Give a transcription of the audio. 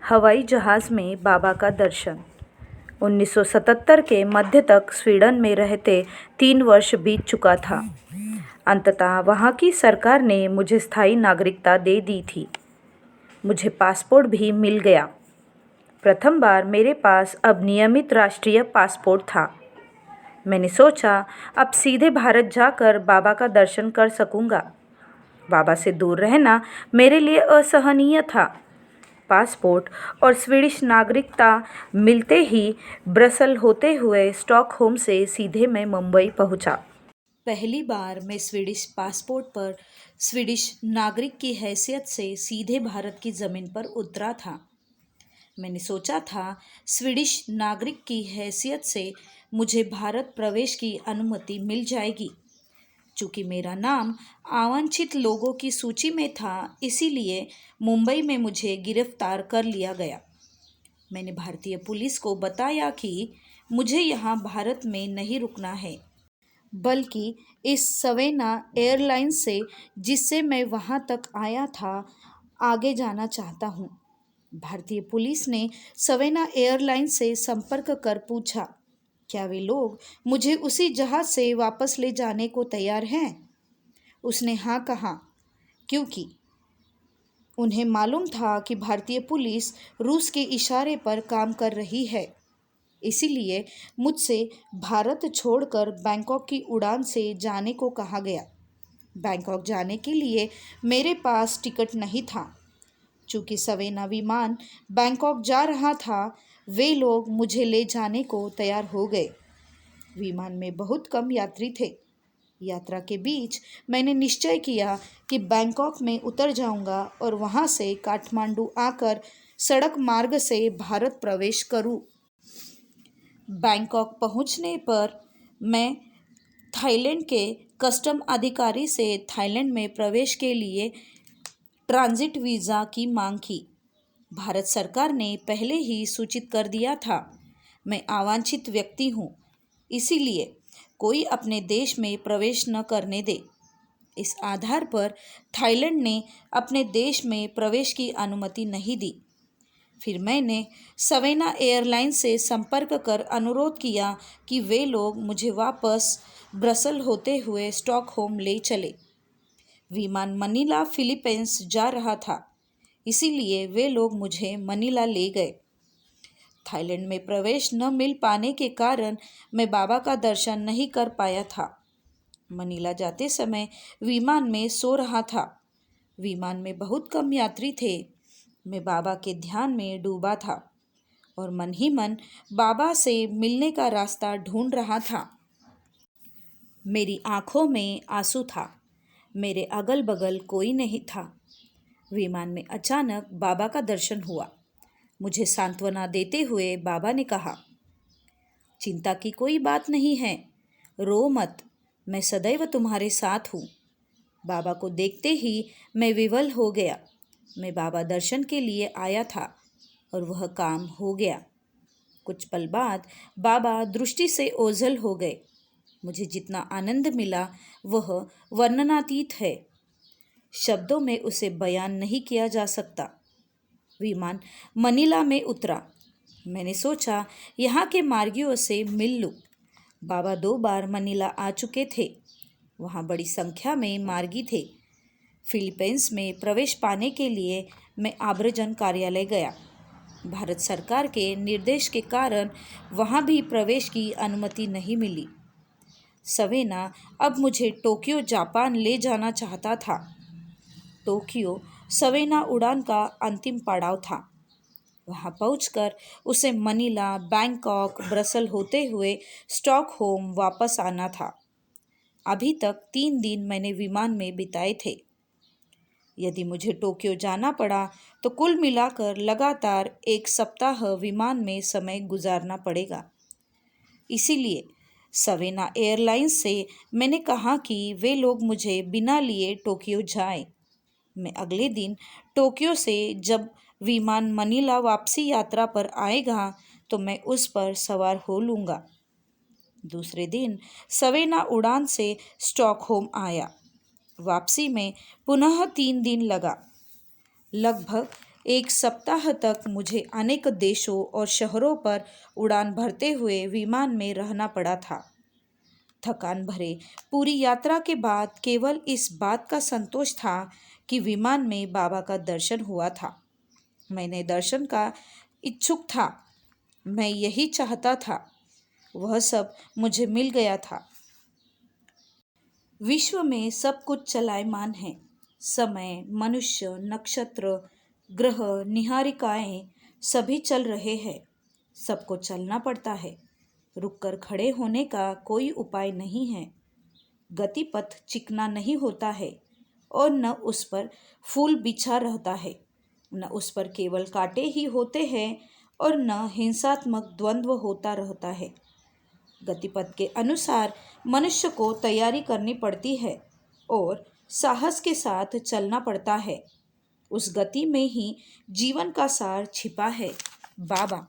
हवाई जहाज़ में बाबा का दर्शन। 1977 के मध्य तक स्वीडन में रहते 3 वर्ष बीत चुका था। अंततः वहाँ की सरकार ने मुझे स्थायी नागरिकता दे दी थी। मुझे पासपोर्ट भी मिल गया। प्रथम बार मेरे पास अब नियमित राष्ट्रीय पासपोर्ट था। मैंने सोचा अब सीधे भारत जाकर बाबा का दर्शन कर सकूंगा। बाबा से दूर रहना मेरे लिए असहनीय था। पासपोर्ट और स्वीडिश नागरिकता मिलते ही ब्रसल होते हुए स्टॉकहोम से सीधे मैं मुंबई पहुंचा। पहली बार मैं स्वीडिश पासपोर्ट पर स्वीडिश नागरिक की हैसियत से सीधे भारत की ज़मीन पर उतरा था। मैंने सोचा था स्वीडिश नागरिक की हैसियत से मुझे भारत प्रवेश की अनुमति मिल जाएगी। चूँकि मेरा नाम आवांछित लोगों की सूची में था, इसीलिए मुंबई में मुझे गिरफ्तार कर लिया गया। मैंने भारतीय पुलिस को बताया कि मुझे यहाँ भारत में नहीं रुकना है, बल्कि इस सवेना एयरलाइंस से जिससे मैं वहाँ तक आया था आगे जाना चाहता हूँ। भारतीय पुलिस ने सवेना एयरलाइंस से संपर्क कर पूछा, क्या वे लोग मुझे उसी जहाज़ से वापस ले जाने को तैयार हैं? उसने हाँ कहा, क्योंकि उन्हें मालूम था कि भारतीय पुलिस रूस के इशारे पर काम कर रही है। इसीलिए मुझसे भारत छोड़कर बैंकॉक की उड़ान से जाने को कहा गया। बैंकॉक जाने के लिए मेरे पास टिकट नहीं था। चूँकि सवेना विमान बैंकॉक जा रहा था, वे लोग मुझे ले जाने को तैयार हो गए। विमान में बहुत कम यात्री थे। यात्रा के बीच मैंने निश्चय किया कि बैंकॉक में उतर जाऊंगा और वहां से काठमांडू आकर सड़क मार्ग से भारत प्रवेश करूं। बैंकॉक पहुंचने पर मैं थाईलैंड के कस्टम अधिकारी से थाईलैंड में प्रवेश के लिए ट्रांजिट वीज़ा की मांग की। भारत सरकार ने पहले ही सूचित कर दिया था, मैं अवांछित व्यक्ति हूँ, इसीलिए कोई अपने देश में प्रवेश न करने दे। इस आधार पर थाईलैंड ने अपने देश में प्रवेश की अनुमति नहीं दी। फिर मैंने सवेना एयरलाइंस से संपर्क कर अनुरोध किया कि वे लोग मुझे वापस ब्रसल होते हुए स्टॉकहोम ले चले। विमान मनीला फिलीपींस जा रहा था, इसीलिए वे लोग मुझे मनीला ले गए। थाईलैंड में प्रवेश न मिल पाने के कारण मैं बाबा का दर्शन नहीं कर पाया था। मनीला जाते समय विमान में सो रहा था। विमान में बहुत कम यात्री थे। मैं बाबा के ध्यान में डूबा था और मन ही मन बाबा से मिलने का रास्ता ढूंढ रहा था। मेरी आंखों में आंसू था। मेरे अगल बगल कोई नहीं था। विमान में अचानक बाबा का दर्शन हुआ। मुझे सांत्वना देते हुए बाबा ने कहा, चिंता की कोई बात नहीं है, रो मत, मैं सदैव तुम्हारे साथ हूँ। बाबा को देखते ही मैं विवल हो गया। मैं बाबा दर्शन के लिए आया था और वह काम हो गया। कुछ पल बाद बाबा दृष्टि से ओझल हो गए। मुझे जितना आनंद मिला वह वर्णनातीत है। शब्दों में उसे बयान नहीं किया जा सकता। विमान मनीला में उतरा। मैंने सोचा यहाँ के मार्गियों से मिल लूँ। बाबा 2 बार मनीला आ चुके थे। वहाँ बड़ी संख्या में मार्गी थे। फिलीपींस में प्रवेश पाने के लिए मैं आव्रजन कार्यालय गया। भारत सरकार के निर्देश के कारण वहाँ भी प्रवेश की अनुमति नहीं मिली। सवेना अब मुझे टोक्यो जापान ले जाना चाहता था। टोक्यो सवेना उड़ान का अंतिम पड़ाव था। वहां पहुंचकर उसे मनीला, बैंकॉक, ब्रसल होते हुए स्टॉकहोम वापस आना था। अभी तक 3 दिन मैंने विमान में बिताए थे। यदि मुझे टोक्यो जाना पड़ा तो कुल मिलाकर लगातार 1 सप्ताह विमान में समय गुजारना पड़ेगा। इसीलिए सवेना एयरलाइंस से मैंने कहा कि वे लोग मुझे बिना लिए टोक्यो जाएं। मैं अगले दिन टोक्यो से जब विमान मनीला वापसी यात्रा पर आएगा तो मैं उस पर सवार हो लूँगा। दूसरे दिन सवेना उड़ान से स्टॉकहोम आया। वापसी में पुनः 3 दिन लगा। लगभग एक सप्ताह तक मुझे अनेक देशों और शहरों पर उड़ान भरते हुए विमान में रहना पड़ा था। थकान भरे पूरी यात्रा के बाद केवल इस बात का संतोष था कि विमान में बाबा का दर्शन हुआ था। मैंने दर्शन का इच्छुक था। मैं यही चाहता था। वह सब मुझे मिल गया था। विश्व में सब कुछ चलायमान है। समय, मनुष्य, नक्षत्र, ग्रह, निहारिकाएं सभी चल रहे हैं। सबको चलना पड़ता है। रुककर खड़े होने का कोई उपाय नहीं है। गतिपथ चिकना नहीं होता है और न उस पर फूल बिछा रहता है, न उस पर केवल कांटे ही होते हैं और न हिंसात्मक द्वंद्व होता रहता है। गतिपथ के अनुसार मनुष्य को तैयारी करनी पड़ती है और साहस के साथ चलना पड़ता है। उस गति में ही जीवन का सार छिपा है। बाबा।